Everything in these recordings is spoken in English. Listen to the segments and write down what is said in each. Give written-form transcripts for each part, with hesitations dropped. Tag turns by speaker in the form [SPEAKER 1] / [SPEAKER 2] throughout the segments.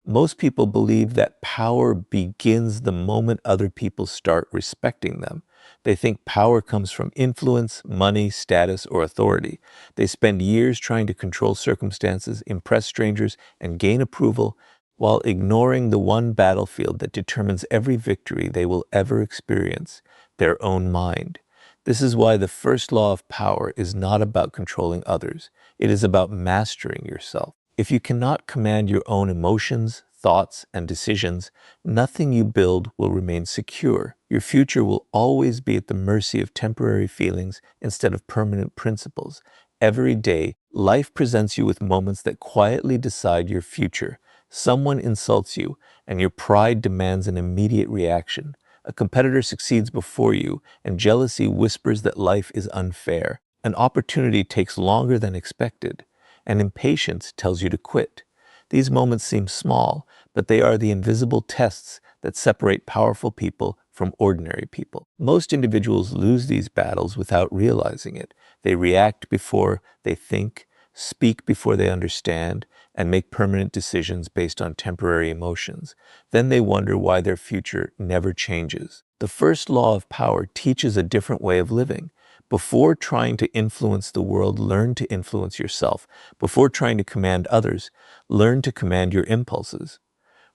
[SPEAKER 1] Most people believe that power begins the moment other people start respecting them. They think power comes from influence, money, status, or authority. They spend years trying to control circumstances, impress strangers, and gain approval, while ignoring the one battlefield that determines every victory they will ever experience, their own mind. This is why the first law of power is not about controlling others. It is about mastering yourself. If you cannot command your own emotions, thoughts, and decisions, nothing you build will remain secure. Your future will always be at the mercy of temporary feelings instead of permanent principles. Every day, life presents you with moments that quietly decide your future. Someone insults you, and your pride demands an immediate reaction. A competitor succeeds before you, and jealousy whispers that life is unfair. An opportunity takes longer than expected, and impatience tells you to quit. These moments seem small, but they are the invisible tests that separate powerful people from ordinary people. Most individuals lose these battles without realizing it. They react before they think, speak before they understand, and make permanent decisions based on temporary emotions. Then they wonder why their future never changes. The first law of power teaches a different way of living. Before trying to influence the world, learn to influence yourself. Before trying to command others, learn to command your impulses.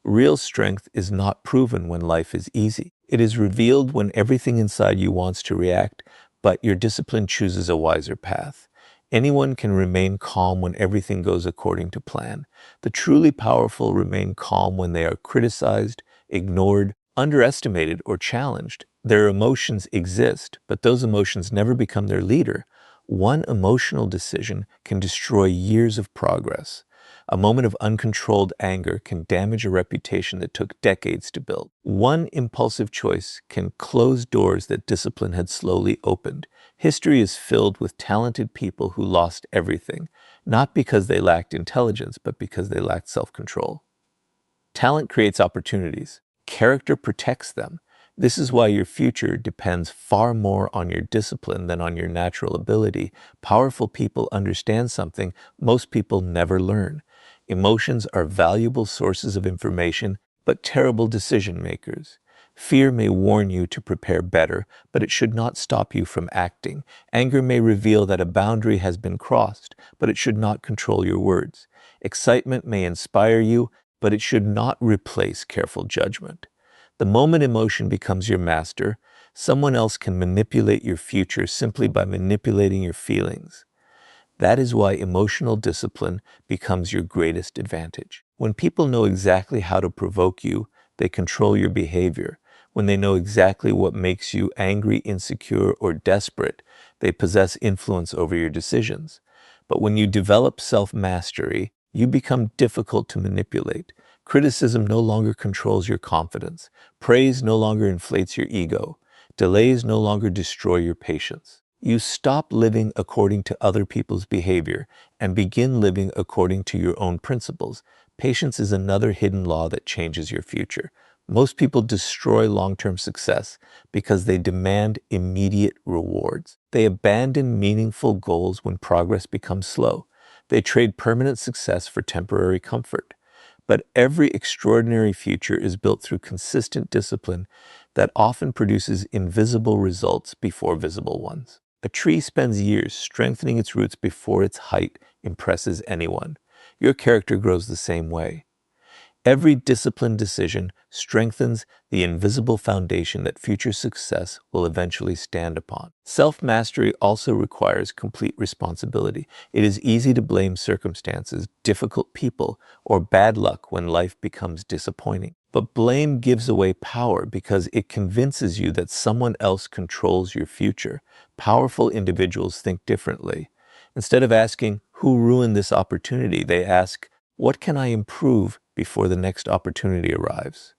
[SPEAKER 1] Real strength is not proven when life is easy. It is revealed when everything inside you wants to react, but your discipline chooses a wiser path. Anyone can remain calm when everything goes according to plan. The truly powerful remain calm when they are criticized, ignored, underestimated, or challenged. Their emotions exist, but those emotions never become their leader. One emotional decision can destroy years of progress. A moment of uncontrolled anger can damage a reputation that took decades to build. One impulsive choice can close doors that discipline had slowly opened. History is filled with talented people who lost everything, not because they lacked intelligence, but because they lacked self-control. Talent creates opportunities. Character protects them. This is why your future depends far more on your discipline than on your natural ability. Powerful people understand something most people never learn. Emotions are valuable sources of information, but terrible decision makers. Fear may warn you to prepare better, but it should not stop you from acting. Anger may reveal that a boundary has been crossed, but it should not control your words. Excitement may inspire you, but it should not replace careful judgment. The moment emotion becomes your master, someone else can manipulate your future simply by manipulating your feelings. That is why emotional discipline becomes your greatest advantage. When people know exactly how to provoke you, they control your behavior. When they know exactly what makes you angry, insecure, or desperate, they possess influence over your decisions. But when you develop self-mastery, you become difficult to manipulate. Criticism no longer controls your confidence. Praise no longer inflates your ego. Delays no longer destroy your patience. You stop living according to other people's behavior and begin living according to your own principles. Patience is another hidden law that changes your future. Most people destroy long-term success because they demand immediate rewards. They abandon meaningful goals when progress becomes slow. They trade permanent success for temporary comfort. But every extraordinary future is built through consistent discipline that often produces invisible results before visible ones. A tree spends years strengthening its roots before its height impresses anyone. Your character grows the same way. Every disciplined decision strengthens the invisible foundation that future success will eventually stand upon. Self-mastery also requires complete responsibility. It is easy to blame circumstances, difficult people, or bad luck when life becomes disappointing. But blame gives away power because it convinces you that someone else controls your future. Powerful individuals think differently. Instead of asking, "Who ruined this opportunity?" they ask, "What can I improve before the next opportunity arrives?"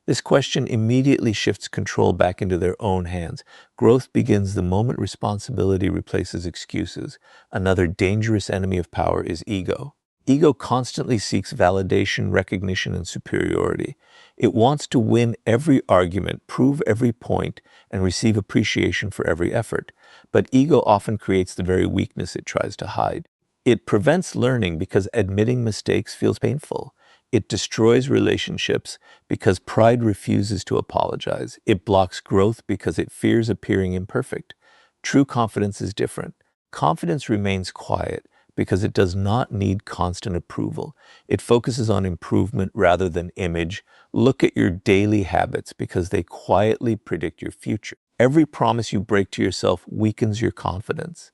[SPEAKER 1] This question immediately shifts control back into their own hands. Growth begins the moment responsibility replaces excuses. Another dangerous enemy of power is ego. Ego constantly seeks validation, recognition, and superiority. It wants to win every argument, prove every point, and receive appreciation for every effort. But ego often creates the very weakness it tries to hide. It prevents learning because admitting mistakes feels painful. It destroys relationships because pride refuses to apologize. It blocks growth because it fears appearing imperfect. True confidence is different. Confidence remains quiet because it does not need constant approval. It focuses on improvement rather than image. Look at your daily habits because they quietly predict your future. Every promise you break to yourself weakens your confidence.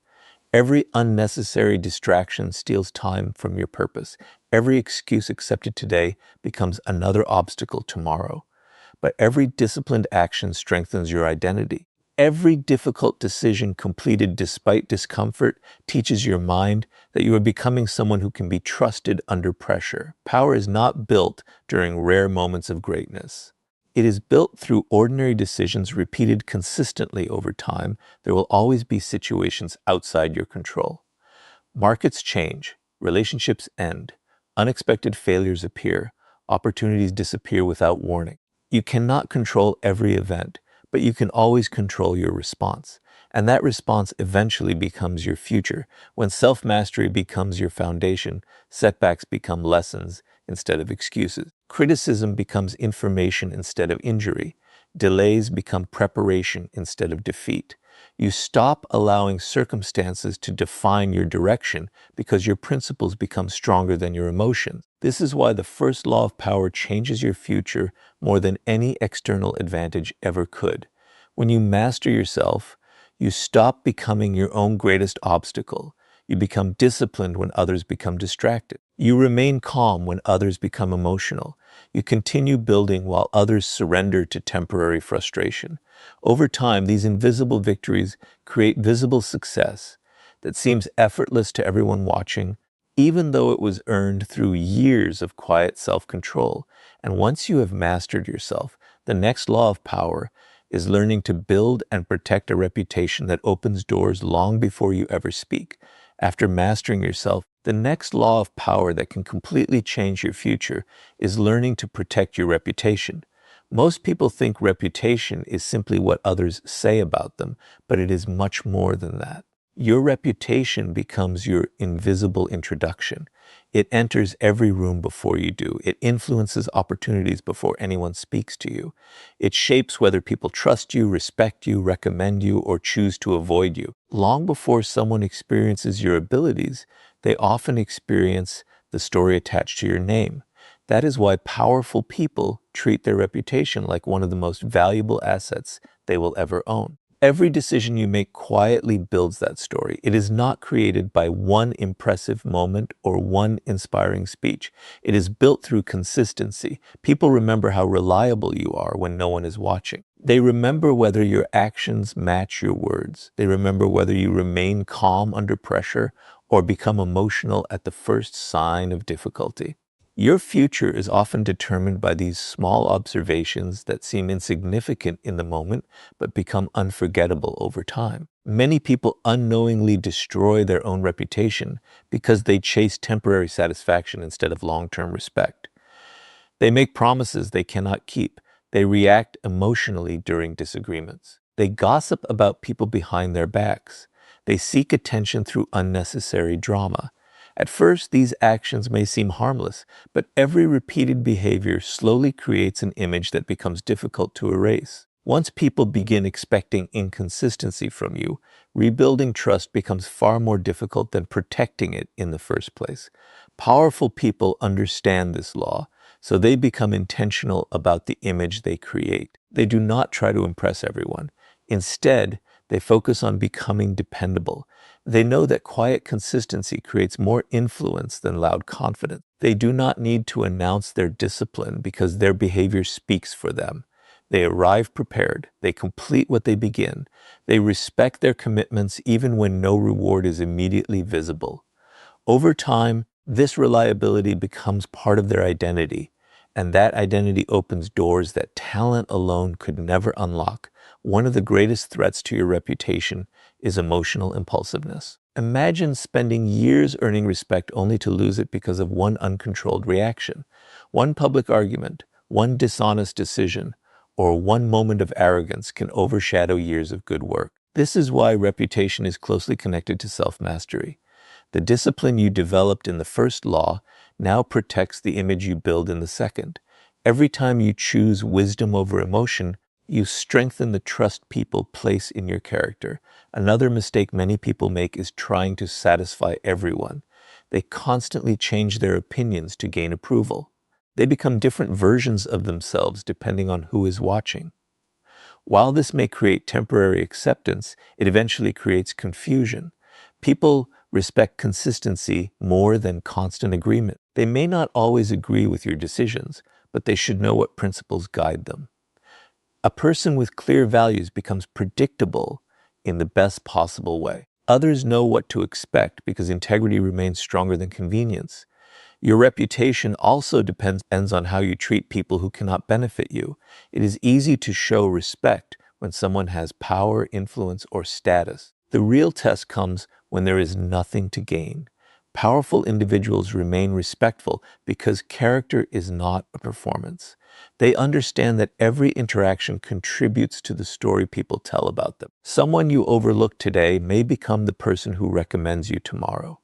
[SPEAKER 1] Every unnecessary distraction steals time from your purpose. Every excuse accepted today becomes another obstacle tomorrow. But every disciplined action strengthens your identity. Every difficult decision completed despite discomfort teaches your mind that you are becoming someone who can be trusted under pressure. Power is not built during rare moments of greatness. It is built through ordinary decisions repeated consistently over time. There will always be situations outside your control. Markets change, relationships end, unexpected failures appear, opportunities disappear without warning. You cannot control every event, but you can always control your response. And that response eventually becomes your future. When self-mastery becomes your foundation, setbacks become lessons instead of excuses. Criticism becomes information instead of injury. Delays become preparation instead of defeat. You stop allowing circumstances to define your direction because your principles become stronger than your emotions. This is why the first law of power changes your future more than any external advantage ever could. When you master yourself, you stop becoming your own greatest obstacle. You become disciplined when others become distracted. You remain calm when others become emotional. You continue building while others surrender to temporary frustration. Over time, these invisible victories create visible success that seems effortless to everyone watching, even though it was earned through years of quiet self-control. And once you have mastered yourself, the next law of power is learning to build and protect a reputation that opens doors long before you ever speak. After mastering yourself, the next law of power that can completely change your future is learning to protect your reputation. Most people think reputation is simply what others say about them, but it is much more than that. Your reputation becomes your invisible introduction. It enters every room before you do. It influences opportunities before anyone speaks to you. It shapes whether people trust you, respect you, recommend you, or choose to avoid you. Long before someone experiences your abilities, they often experience the story attached to your name. That is why powerful people treat their reputation like one of the most valuable assets they will ever own. Every decision you make quietly builds that story. It is not created by one impressive moment or one inspiring speech. It is built through consistency. People remember how reliable you are when no one is watching. They remember whether your actions match your words. They remember whether you remain calm under pressure or become emotional at the first sign of difficulty. Your future is often determined by these small observations that seem insignificant in the moment, but become unforgettable over time. Many people unknowingly destroy their own reputation because they chase temporary satisfaction instead of long-term respect. They make promises they cannot keep. They react emotionally during disagreements. They gossip about people behind their backs. They seek attention through unnecessary drama. At first, these actions may seem harmless, but every repeated behavior slowly creates an image that becomes difficult to erase. Once people begin expecting inconsistency from you, rebuilding trust becomes far more difficult than protecting it in the first place. Powerful people understand this law, so they become intentional about the image they create. They do not try to impress everyone. Instead, they focus on becoming dependable. They know that quiet consistency creates more influence than loud confidence. They do not need to announce their discipline because their behavior speaks for them. They arrive prepared. They complete what they begin. They respect their commitments even when no reward is immediately visible. Over time, this reliability becomes part of their identity, and that identity opens doors that talent alone could never unlock. One of the greatest threats to your reputation is emotional impulsiveness. Imagine spending years earning respect only to lose it because of one uncontrolled reaction, one public argument, one dishonest decision, or one moment of arrogance can overshadow years of good work. This is why reputation is closely connected to self-mastery. The discipline you developed in the first law now protects the image you build in the second. Every time you choose wisdom over emotion, you strengthen the trust people place in your character. Another mistake many people make is trying to satisfy everyone. They constantly change their opinions to gain approval. They become different versions of themselves depending on who is watching. While this may create temporary acceptance, it eventually creates confusion. People respect consistency more than constant agreement. They may not always agree with your decisions, but they should know what principles guide them. A person with clear values becomes predictable in the best possible way. Others know what to expect because integrity remains stronger than convenience. Your reputation also depends on how you treat people who cannot benefit you. It is easy to show respect when someone has power, influence, or status. The real test comes when there is nothing to gain. Powerful individuals remain respectful because character is not a performance. They understand that every interaction contributes to the story people tell about them. Someone you overlook today may become the person who recommends you tomorrow.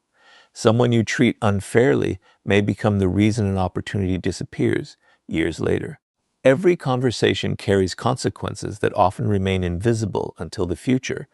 [SPEAKER 1] Someone you treat unfairly may become the reason an opportunity disappears years later. Every conversation carries consequences that often remain invisible until the future.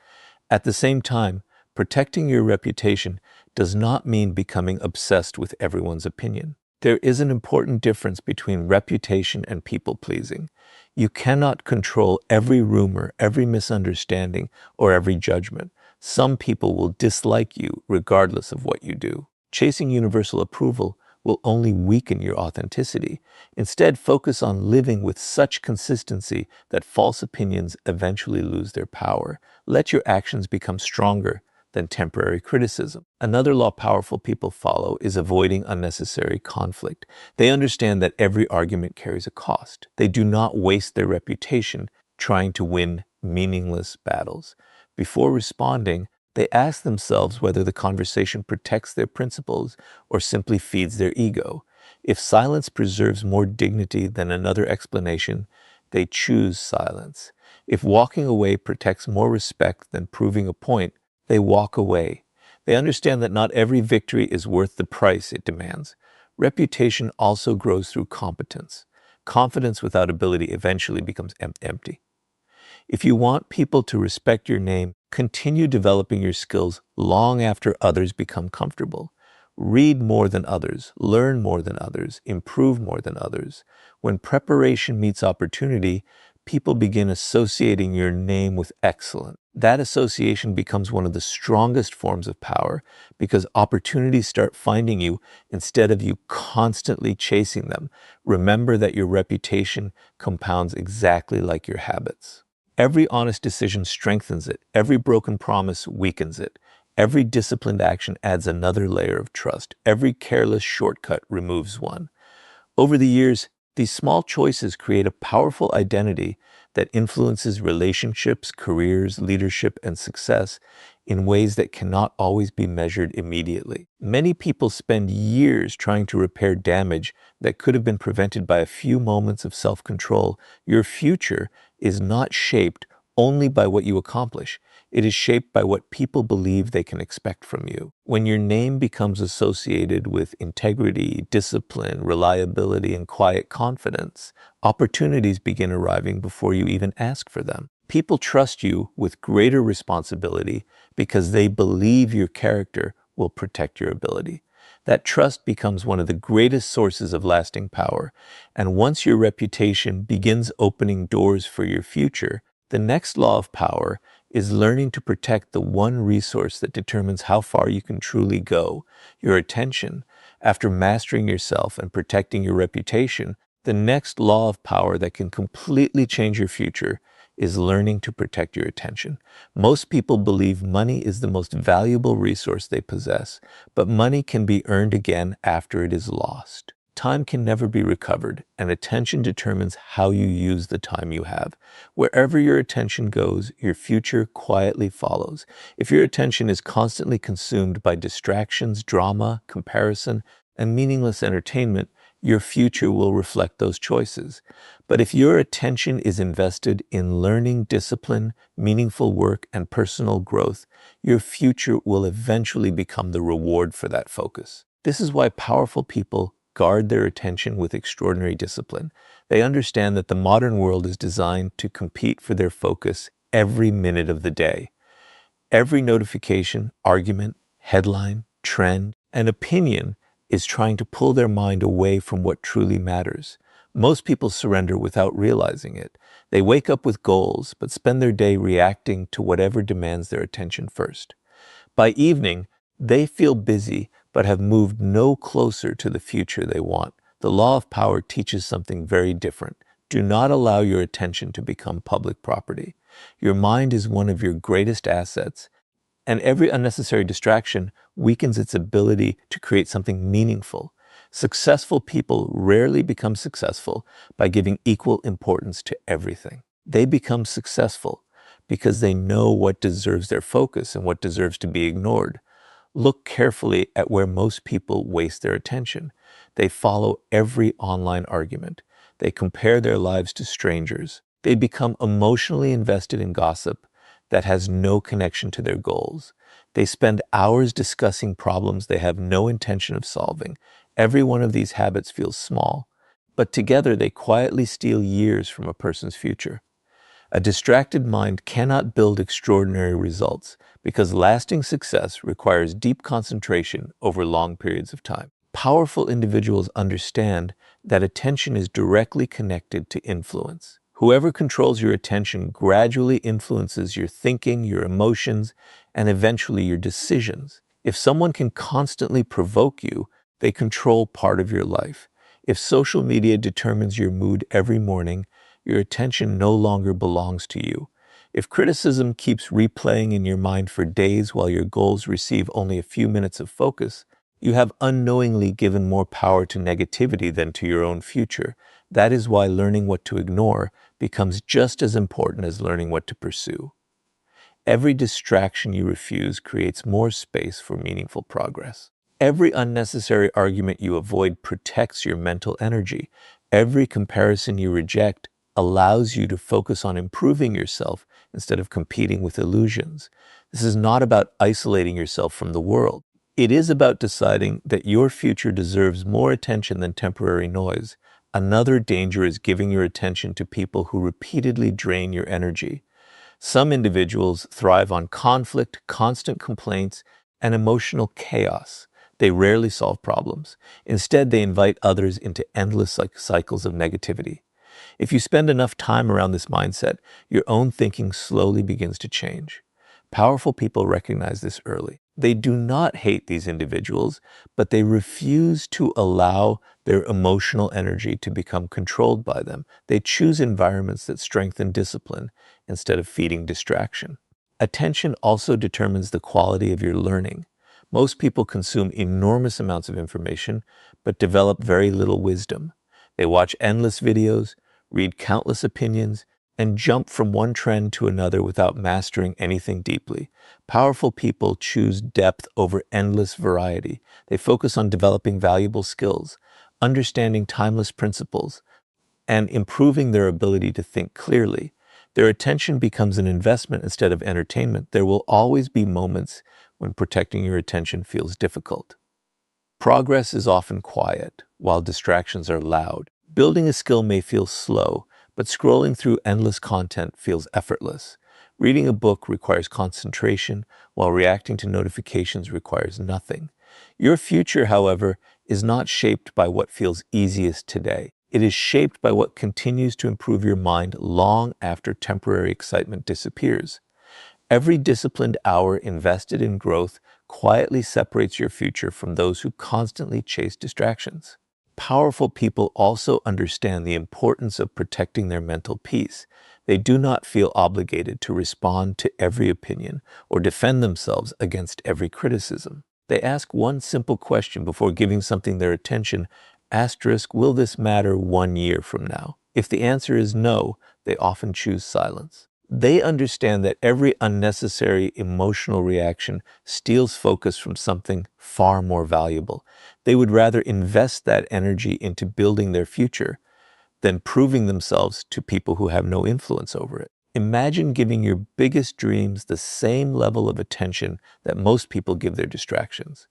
[SPEAKER 1] At the same time, protecting your reputation does not mean becoming obsessed with everyone's opinion. There is an important difference between reputation and people-pleasing. You cannot control every rumor, every misunderstanding, or every judgment. Some people will dislike you regardless of what you do. Chasing universal approval will only weaken your authenticity. Instead, focus on living with such consistency that false opinions eventually lose their power. Let your actions become stronger than temporary criticism. Another law powerful people follow is avoiding unnecessary conflict. They understand that every argument carries a cost. They do not waste their reputation trying to win meaningless battles. Before responding, they ask themselves whether the conversation protects their principles or simply feeds their ego. If silence preserves more dignity than another explanation, they choose silence. If walking away protects more respect than proving a point, they walk away. They understand that not every victory is worth the price it demands. Reputation also grows through competence. Confidence without ability eventually becomes empty. If you want people to respect your name, continue developing your skills long after others become comfortable. Read more than others, learn more than others, improve more than others. When preparation meets opportunity, people begin associating your name with excellence. That association becomes one of the strongest forms of power because opportunities start finding you instead of you constantly chasing them. Remember that your reputation compounds exactly like your habits. Every honest decision strengthens it. Every broken promise weakens it. Every disciplined action adds another layer of trust. Every careless shortcut removes one. Over the years, these small choices create a powerful identity that influences relationships, careers, leadership, and success in ways that cannot always be measured immediately. Many people spend years trying to repair damage that could have been prevented by a few moments of self-control. Your future is not shaped only by what you accomplish. It is shaped by what people believe they can expect from you. When your name becomes associated with integrity, discipline, reliability, and quiet confidence, opportunities begin arriving before you even ask for them. People trust you with greater responsibility because they believe your character will protect your ability. That trust becomes one of the greatest sources of lasting power. And once your reputation begins opening doors for your future, the next law of power is learning to protect the one resource that determines how far you can truly go, your attention. After mastering yourself and protecting your reputation, the next law of power that can completely change your future is learning to protect your attention. Most people believe money is the most valuable resource they possess, but money can be earned again after it is lost. Time can never be recovered, and attention determines how you use the time you have. Wherever your attention goes, your future quietly follows. If your attention is constantly consumed by distractions, drama, comparison, and meaningless entertainment, your future will reflect those choices. But if your attention is invested in learning, discipline, meaningful work, and personal growth, your future will eventually become the reward for that focus. This is why powerful people guard their attention with extraordinary discipline. They understand that the modern world is designed to compete for their focus every minute of the day. Every notification, argument, headline, trend, and opinion is trying to pull their mind away from what truly matters. Most people surrender without realizing it. They wake up with goals, but spend their day reacting to whatever demands their attention first. By evening, they feel busy, but have moved no closer to the future they want. The law of power teaches something very different. Do not allow your attention to become public property. Your mind is one of your greatest assets, and every unnecessary distraction weakens its ability to create something meaningful. Successful people rarely become successful by giving equal importance to everything. They become successful because they know what deserves their focus and what deserves to be ignored. Look carefully at where most people waste their attention. They follow every online argument. They compare their lives to strangers. They become emotionally invested in gossip that has no connection to their goals. They spend hours discussing problems they have no intention of solving. Every one of these habits feels small, but together they quietly steal years from a person's future. A distracted mind cannot build extraordinary results because lasting success requires deep concentration over long periods of time. Powerful individuals understand that attention is directly connected to influence. Whoever controls your attention gradually influences your thinking, your emotions, and eventually your decisions. If someone can constantly provoke you, they control part of your life. If social media determines your mood every morning, your attention no longer belongs to you. If criticism keeps replaying in your mind for days while your goals receive only a few minutes of focus, you have unknowingly given more power to negativity than to your own future. That is why learning what to ignore becomes just as important as learning what to pursue. Every distraction you refuse creates more space for meaningful progress. Every unnecessary argument you avoid protects your mental energy. Every comparison you reject allows you to focus on improving yourself instead of competing with illusions. This is not about isolating yourself from the world. It is about deciding that your future deserves more attention than temporary noise. Another danger is giving your attention to people who repeatedly drain your energy. Some individuals thrive on conflict, constant complaints, and emotional chaos. They rarely solve problems. Instead, they invite others into endless cycles of negativity. If you spend enough time around this mindset, your own thinking slowly begins to change. Powerful people recognize this early. They do not hate these individuals, but they refuse to allow their emotional energy to become controlled by them. They choose environments that strengthen discipline instead of feeding distraction. Attention also determines the quality of your learning. Most people consume enormous amounts of information, but develop very little wisdom. They watch endless videos, read countless opinions, and jump from one trend to another without mastering anything deeply. Powerful people choose depth over endless variety. They focus on developing valuable skills, understanding timeless principles, and improving their ability to think clearly. Their attention becomes an investment instead of entertainment. There will always be moments when protecting your attention feels difficult. Progress is often quiet, while distractions are loud. Building a skill may feel slow, but scrolling through endless content feels effortless. Reading a book requires concentration, while reacting to notifications requires nothing. Your future, however, is not shaped by what feels easiest today. It is shaped by what continues to improve your mind long after temporary excitement disappears. Every disciplined hour invested in growth quietly separates your future from those who constantly chase distractions. Powerful people also understand the importance of protecting their mental peace. They do not feel obligated to respond to every opinion or defend themselves against every criticism. They ask one simple question before giving something their attention: will this matter 1 year from now? If the answer is no, they often choose silence. They understand that every unnecessary emotional reaction steals focus from something far more valuable. They would rather invest that energy into building their future than proving themselves to people who have no influence over it. Imagine giving your biggest dreams the same level of attention that most people give their distractions.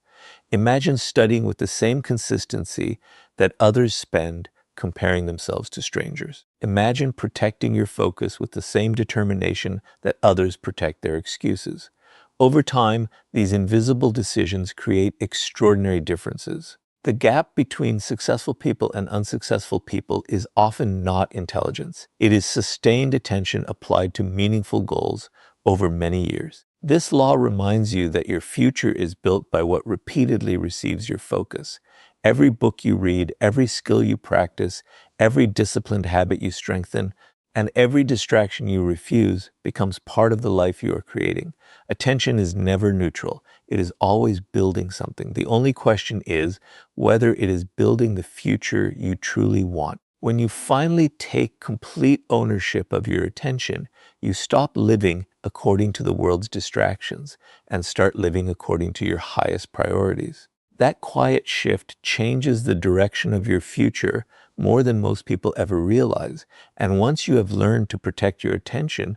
[SPEAKER 1] Imagine studying with the same consistency that others spend comparing themselves to strangers. Imagine protecting your focus with the same determination that others protect their excuses. Over time, these invisible decisions create extraordinary differences. The gap between successful people and unsuccessful people is often not intelligence. It is sustained attention applied to meaningful goals over many years. This law reminds you that your future is built by what repeatedly receives your focus. Every book you read, every skill you practice, every disciplined habit you strengthen, and every distraction you refuse becomes part of the life you are creating. Attention is never neutral. It is always building something. The only question is whether it is building the future you truly want. When you finally take complete ownership of your attention, you stop living according to the world's distractions and start living according to your highest priorities. That quiet shift changes the direction of your future more than most people ever realize. And once you have learned to protect your attention,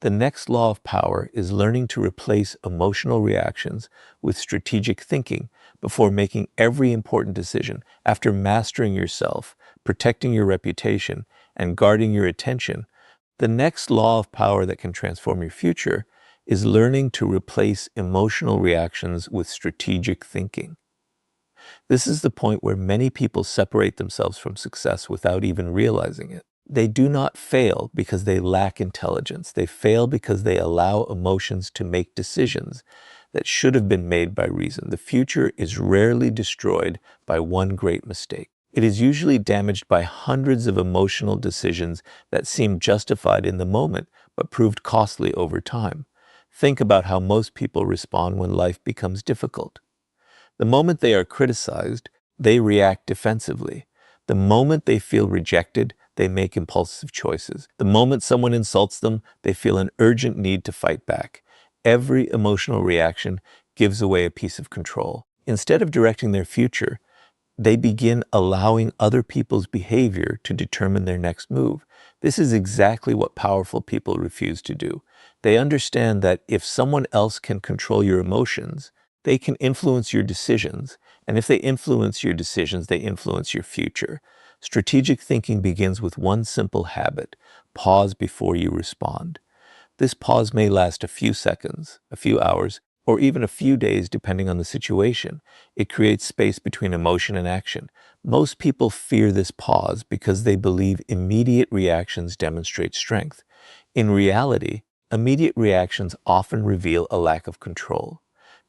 [SPEAKER 1] the next law of power is learning to replace emotional reactions with strategic thinking before making every important decision. After mastering yourself, protecting your reputation, and guarding your attention, the next law of power that can transform your future is learning to replace emotional reactions with strategic thinking. This is the point where many people separate themselves from success without even realizing it. They do not fail because they lack intelligence. They fail because they allow emotions to make decisions that should have been made by reason. The future is rarely destroyed by one great mistake. It is usually damaged by hundreds of emotional decisions that seemed justified in the moment, but proved costly over time. Think about how most people respond when life becomes difficult. The moment they are criticized, they react defensively. The moment they feel rejected, they make impulsive choices. The moment someone insults them, they feel an urgent need to fight back. Every emotional reaction gives away a piece of control. Instead of directing their future, they begin allowing other people's behavior to determine their next move. This is exactly what powerful people refuse to do. They understand that if someone else can control your emotions, they can influence your decisions, and if they influence your decisions, they influence your future. Strategic thinking begins with one simple habit: pause before you respond. This pause may last a few seconds, a few hours, or even a few days depending on the situation. It creates space between emotion and action. Most people fear this pause because they believe immediate reactions demonstrate strength. In reality, immediate reactions often reveal a lack of control.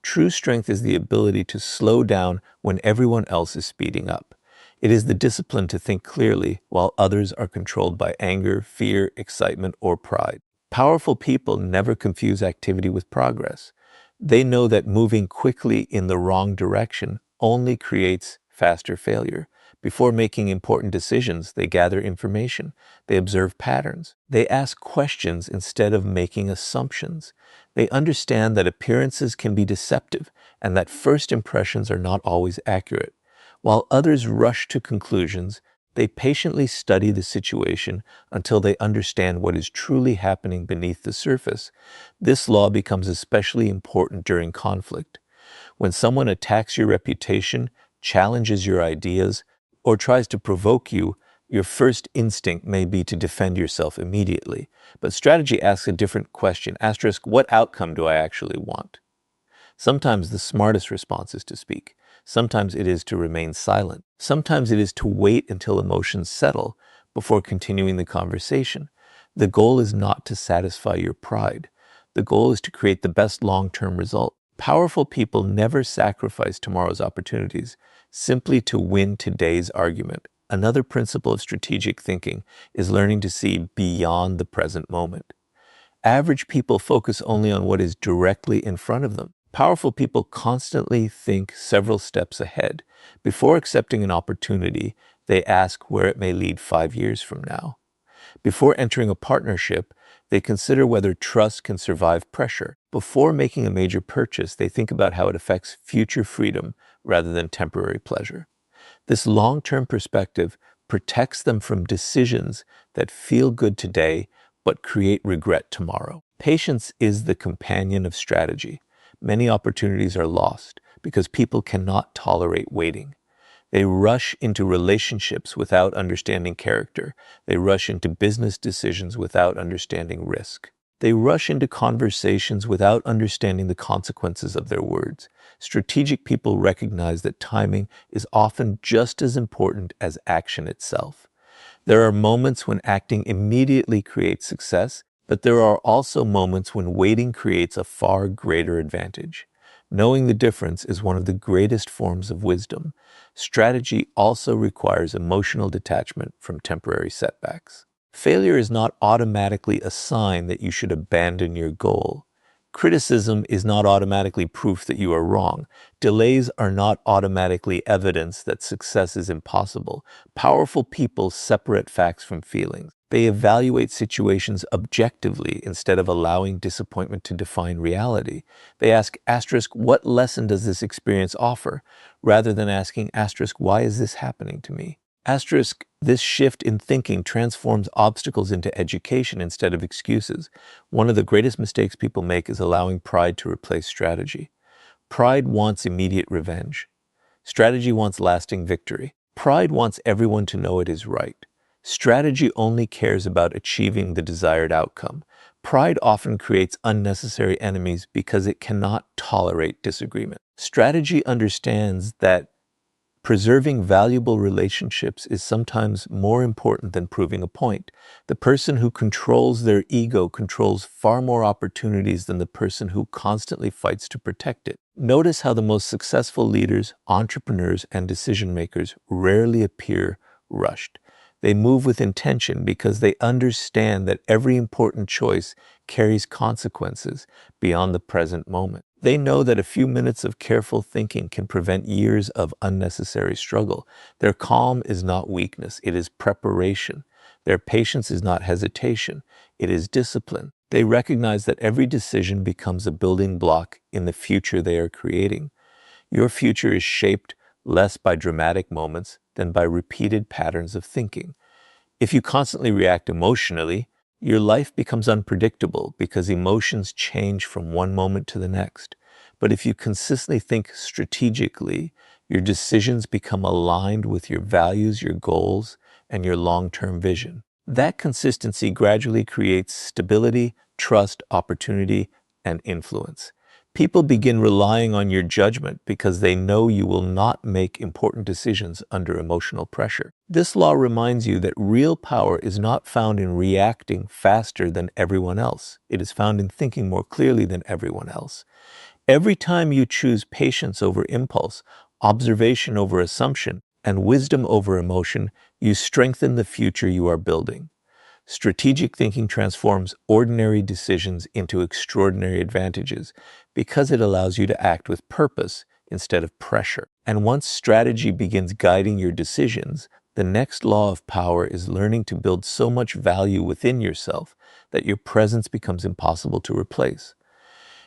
[SPEAKER 1] True strength is the ability to slow down when everyone else is speeding up. It is the discipline to think clearly while others are controlled by anger, fear, excitement, or pride. Powerful people never confuse activity with progress. They know that moving quickly in the wrong direction only creates faster failure. Before making important decisions, they gather information. They observe patterns. They ask questions instead of making assumptions. They understand that appearances can be deceptive and that first impressions are not always accurate. While others rush to conclusions, they patiently study the situation until they understand what is truly happening beneath the surface. This law becomes especially important during conflict. When someone attacks your reputation, challenges your ideas, or tries to provoke you, your first instinct may be to defend yourself immediately. But strategy asks a different question. Asterisk, what outcome do I actually want? Sometimes the smartest response is to speak. Sometimes it is to remain silent. Sometimes it is to wait until emotions settle before continuing the conversation. The goal is not to satisfy your pride. The goal is to create the best long-term result. Powerful people never sacrifice tomorrow's opportunities simply to win today's argument. Another principle of strategic thinking is learning to see beyond the present moment. Average people focus only on what is directly in front of them. Powerful people constantly think several steps ahead. Before accepting an opportunity, they ask where it may lead 5 years from now. Before entering a partnership, they consider whether trust can survive pressure. Before making a major purchase, they think about how it affects future freedom rather than temporary pleasure. This long-term perspective protects them from decisions that feel good today but create regret tomorrow. Patience is the companion of strategy. Many opportunities are lost because people cannot tolerate waiting. They rush into relationships without understanding character. They rush into business decisions without understanding risk. They rush into conversations without understanding the consequences of their words. Strategic people recognize that timing is often just as important as action itself. There are moments when acting immediately creates success, but there are also moments when waiting creates a far greater advantage. Knowing the difference is one of the greatest forms of wisdom. Strategy also requires emotional detachment from temporary setbacks. Failure is not automatically a sign that you should abandon your goal. Criticism is not automatically proof that you are wrong. Delays are not automatically evidence that success is impossible. Powerful people separate facts from feelings. They evaluate situations objectively instead of allowing disappointment to define reality. They ask asterisk, what lesson does this experience offer? Rather than asking asterisk, why is this happening to me? Asterisk, this shift in thinking transforms obstacles into education instead of excuses. One of the greatest mistakes people make is allowing pride to replace strategy. Pride wants immediate revenge. Strategy wants lasting victory. Pride wants everyone to know it is right. Strategy only cares about achieving the desired outcome. Pride often creates unnecessary enemies because it cannot tolerate disagreement. Strategy understands that preserving valuable relationships is sometimes more important than proving a point. The person who controls their ego controls far more opportunities than the person who constantly fights to protect it. Notice how the most successful leaders, entrepreneurs, and decision makers rarely appear rushed. They move with intention because they understand that every important choice carries consequences beyond the present moment. They know that a few minutes of careful thinking can prevent years of unnecessary struggle. Their calm is not weakness, it is preparation. Their patience is not hesitation, it is discipline. They recognize that every decision becomes a building block in the future they are creating. Your future is shaped less by dramatic moments than by repeated patterns of thinking. If you constantly react emotionally, your life becomes unpredictable because emotions change from one moment to the next. But if you consistently think strategically, your decisions become aligned with your values, your goals, and your long-term vision. That consistency gradually creates stability, trust, opportunity, and influence. People begin relying on your judgment because they know you will not make important decisions under emotional pressure. This law reminds you that real power is not found in reacting faster than everyone else. It is found in thinking more clearly than everyone else. Every time you choose patience over impulse, observation over assumption, and wisdom over emotion, you strengthen the future you are building. Strategic thinking transforms ordinary decisions into extraordinary advantages because it allows you to act with purpose instead of pressure. And once strategy begins guiding your decisions, the next law of power is learning to build so much value within yourself that your presence becomes impossible to replace.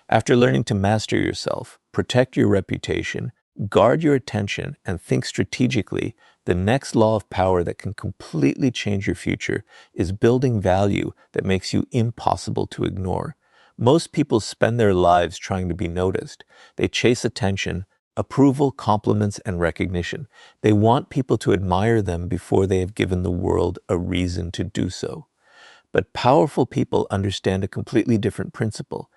[SPEAKER 1] After learning to master yourself, protect your reputation, guard your attention, and think strategically, the next law of power that can completely change your future is building value that makes you impossible to ignore. Most people spend their lives trying to be noticed. They chase attention, approval, compliments, and recognition. They want people to admire them before they have given the world a reason to do so. But powerful people understand a completely different principle.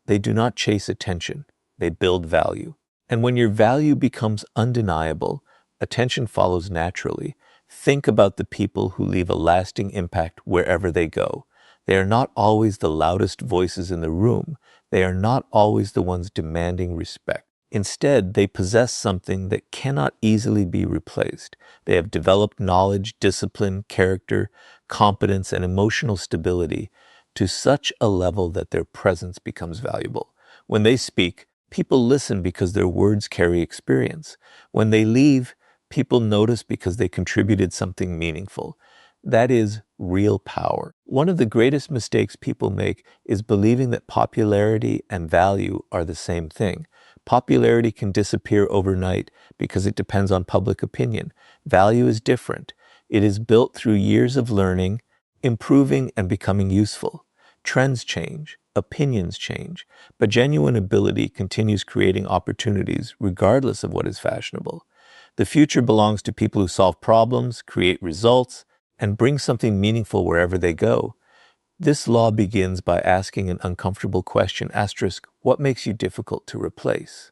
[SPEAKER 1] They do not chase attention, they build value. And when your value becomes undeniable, attention follows naturally. Think about the people who leave a lasting impact wherever they go. They are not always the loudest voices in the room. They are not always the ones demanding respect. Instead, they possess something that cannot easily be replaced. They have developed knowledge, discipline, character, competence, and emotional stability to such a level that their presence becomes valuable. When they speak, people listen because their words carry experience. When they leave, people notice because they contributed something meaningful. That is real power. One of the greatest mistakes people make is believing that popularity and value are the same thing. Popularity can disappear overnight because it depends on public opinion. Value is different. It is built through years of learning, improving, and becoming useful. Trends change. Opinions change, but genuine ability continues creating opportunities regardless of what is fashionable. The future belongs to people who solve problems, create results, and bring something meaningful wherever they go. This law begins by asking an uncomfortable question, asterisk, what makes you difficult to replace?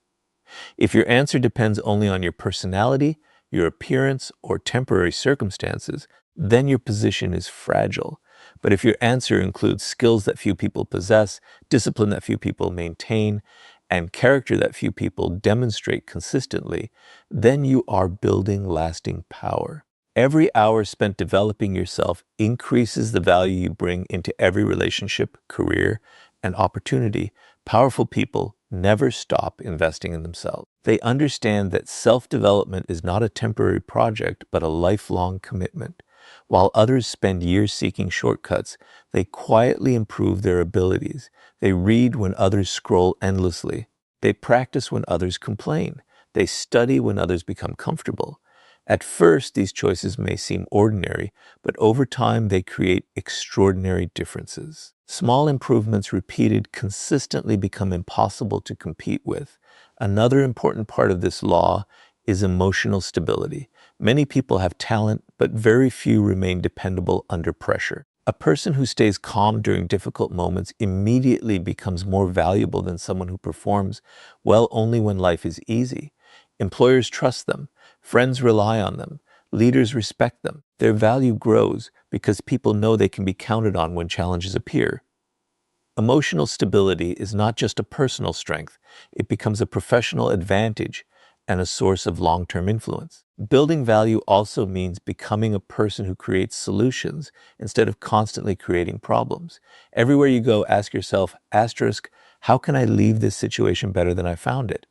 [SPEAKER 1] If your answer depends only on your personality, your appearance, or temporary circumstances, then your position is fragile. But if your answer includes skills that few people possess, discipline that few people maintain, and character that few people demonstrate consistently, then you are building lasting power. Every hour spent developing yourself increases the value you bring into every relationship, career, and opportunity. Powerful people never stop investing in themselves. They understand that self-development is not a temporary project, but a lifelong commitment. While others spend years seeking shortcuts, they quietly improve their abilities. They read when others scroll endlessly. They practice when others complain. They study when others become comfortable. At first, these choices may seem ordinary, but over time they create extraordinary differences. Small improvements repeated consistently become impossible to compete with. Another important part of this law is emotional stability. Many people have talent, but very few remain dependable under pressure. A person who stays calm during difficult moments immediately becomes more valuable than someone who performs well only when life is easy. Employers trust them, friends rely on them, leaders respect them. Their value grows because people know they can be counted on when challenges appear. Emotional stability is not just a personal strength, it becomes a professional advantage and a source of long-term influence. Building value also means becoming a person who creates solutions instead of constantly creating problems. Everywhere you go, ask yourself, asterisk, how can I leave this situation better than I found it?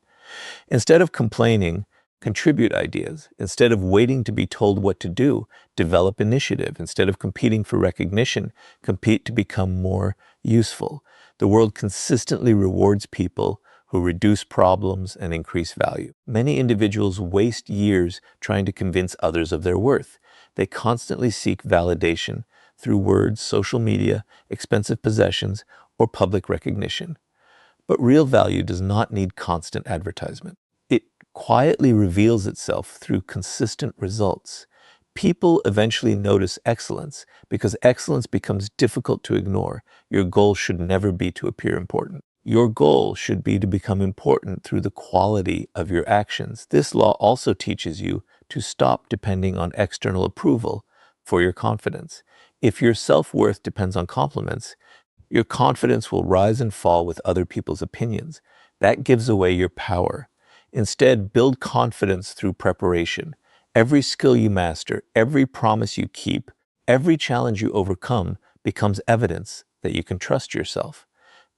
[SPEAKER 1] Instead of complaining, contribute ideas. Instead of waiting to be told what to do, develop initiative. Instead of competing for recognition, compete to become more useful. The world consistently rewards people who reduce problems and increase value. Many individuals waste years trying to convince others of their worth. They constantly seek validation through words, social media, expensive possessions, or public recognition. But real value does not need constant advertisement. It quietly reveals itself through consistent results. People eventually notice excellence because excellence becomes difficult to ignore. Your goal should never be to appear important. Your goal should be to become important through the quality of your actions. This law also teaches you to stop depending on external approval for your confidence. If your self-worth depends on compliments, your confidence will rise and fall with other people's opinions. That gives away your power. Instead, build confidence through preparation. Every skill you master, every promise you keep, every challenge you overcome becomes evidence that you can trust yourself.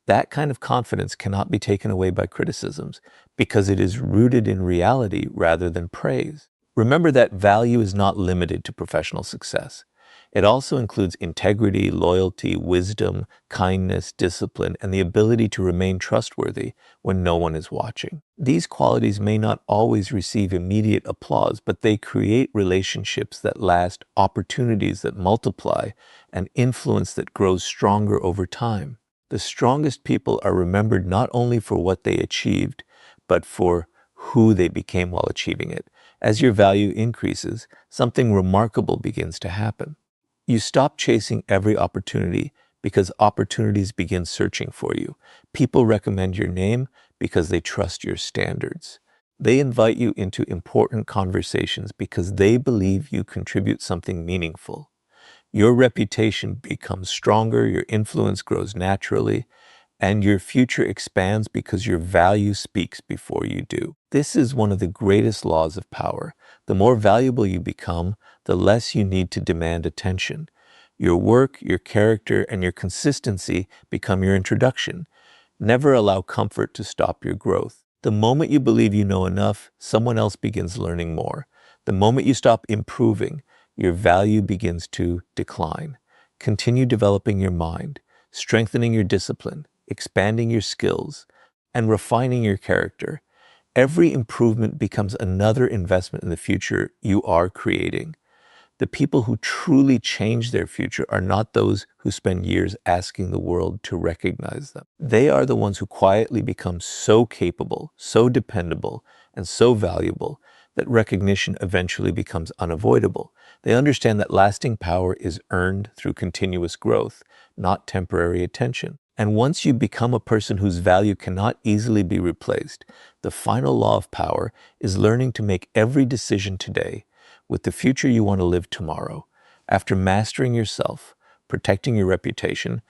[SPEAKER 1] That kind of confidence cannot be taken away by criticisms because it is rooted in reality rather than praise. Remember that value is not limited to professional success. It also includes integrity, loyalty, wisdom, kindness, discipline, and the ability to remain trustworthy when no one is watching. These qualities may not always receive immediate applause, but they create relationships that last, opportunities that multiply, and influence that grows stronger over time. The strongest people are remembered not only for what they achieved, but for who they became while achieving it. As your value increases, something remarkable begins to happen. You stop chasing every opportunity because opportunities begin searching for you. People recommend your name because they trust your standards. They invite you into important conversations because they believe you contribute something meaningful. Your reputation becomes stronger, your influence grows naturally, and your future expands because your value speaks before you do. This is one of the greatest laws of power. The more valuable you become, the less you need to demand attention. Your work, your character, and your consistency become your introduction. Never allow comfort to stop your growth. The moment you believe you know enough, someone else begins learning more. The moment you stop improving, your value begins to decline. Continue developing your mind, strengthening your discipline, expanding your skills, and refining your character. Every improvement becomes another investment in the future you are creating. The people who truly change their future are not those who spend years asking the world to recognize them. They are the ones who quietly become so capable, so dependable, and so valuable that recognition eventually becomes unavoidable. They understand that lasting power is earned through continuous growth, not temporary attention. And once you become a person whose value cannot easily be replaced, the final law of power is learning to make every decision today with the future you want to live tomorrow. After mastering yourself, protecting your reputation,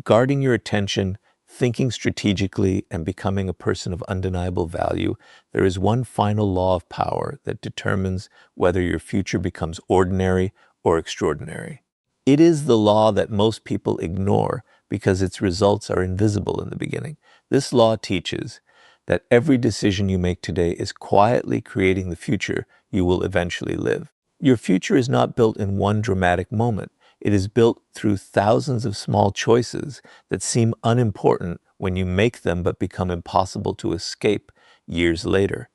[SPEAKER 1] guarding your attention, thinking strategically, and becoming a person of undeniable value, there is one final law of power that determines whether your future becomes ordinary or extraordinary. It is the law that most people ignore because its results are invisible in the beginning. This law teaches that every decision you make today is quietly creating the future you will eventually live. Your future is not built in one dramatic moment. It is built through thousands of small choices that seem unimportant when you make them but become impossible to escape years later.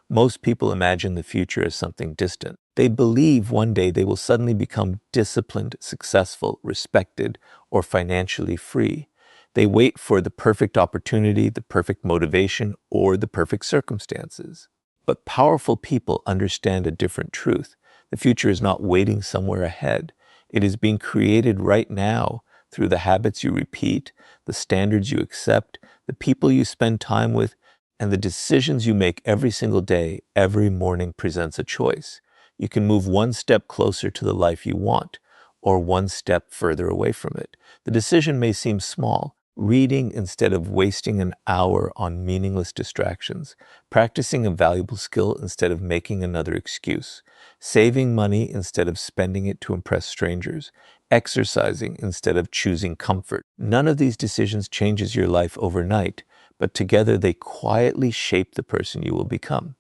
[SPEAKER 1] Most people imagine the future as something distant. They believe one day they will suddenly become disciplined, successful, respected, or financially free. They wait for the perfect opportunity, the perfect motivation, or the perfect circumstances. But powerful people understand a different truth. The future is not waiting somewhere ahead. It is being created right now through the habits you repeat, the standards you accept, the people you spend time with, and the decisions you make every single day. Every morning presents a choice. You can move one step closer to the life you want, or one step further away from it. The decision may seem small: reading instead of wasting an hour on meaningless distractions, practicing a valuable skill instead of making another excuse, saving money instead of spending it to impress strangers, exercising instead of choosing comfort. None of these decisions changes your life overnight, but together they quietly shape the person you will become.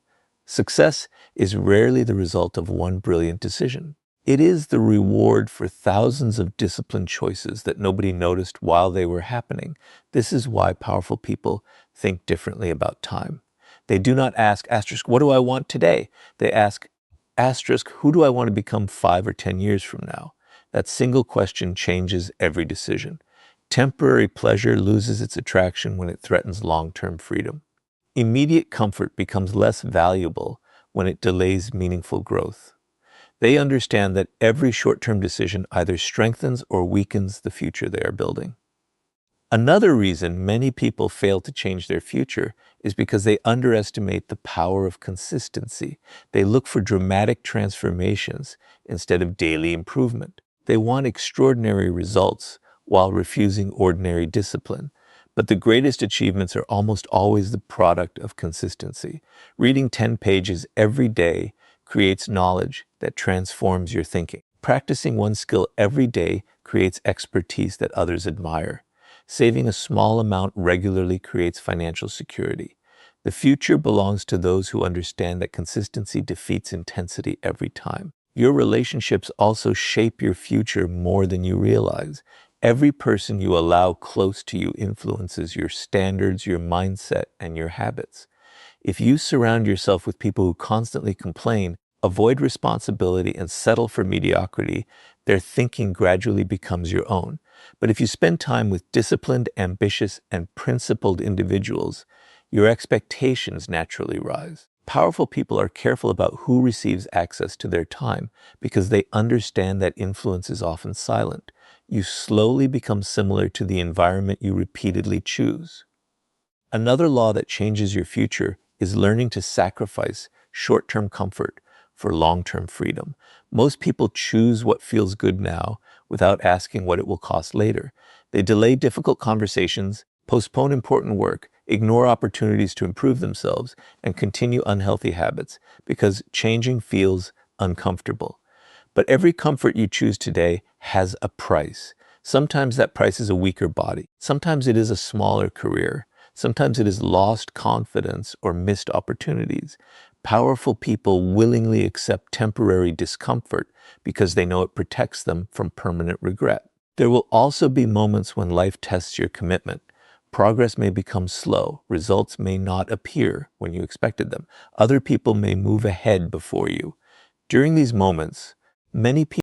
[SPEAKER 1] Success is rarely the result of one brilliant decision. It is the reward for thousands of disciplined choices that nobody noticed while they were happening. This is why powerful people think differently about time. They do not ask, asterisk, what do I want today? They ask, asterisk, who do I want to become 5 or 10 years from now? That single question changes every decision. Temporary pleasure loses its attraction when it threatens long-term freedom. Immediate comfort becomes less valuable when it delays meaningful growth. They understand that every short-term decision either strengthens or weakens the future they are building. Another reason many people fail to change their future is because they underestimate the power of consistency. They look for dramatic transformations instead of daily improvement. They want extraordinary results while refusing ordinary discipline. But the greatest achievements are almost always the product of consistency. Reading 10 pages every day creates knowledge that transforms your thinking. Practicing one skill every day creates expertise that others admire. Saving a small amount regularly creates financial security. The future belongs to those who understand that consistency defeats intensity every time. Your relationships also shape your future more than you realize. Every person you allow close to you influences your standards, your mindset, and your habits. If you surround yourself with people who constantly complain, avoid responsibility, and settle for mediocrity, their thinking gradually becomes your own. But if you spend time with disciplined, ambitious, and principled individuals, your expectations naturally rise. Powerful people are careful about who receives access to their time because they understand that influence is often silent. You slowly become similar to the environment you repeatedly choose. Another law that changes your future is learning to sacrifice short-term comfort for long-term freedom. Most people choose what feels good now without asking what it will cost later. They delay difficult conversations, postpone important work, ignore opportunities to improve themselves, and continue unhealthy habits because changing feels uncomfortable. But every comfort you choose today has a price. Sometimes that price is a weaker body. Sometimes it is a smaller career. Sometimes it is lost confidence or missed opportunities. Powerful people willingly accept temporary discomfort because they know it protects them from permanent regret. There will also be moments when life tests your commitment. Progress may become slow. Results may not appear when you expected them. Other people may move ahead before you. During these moments, many people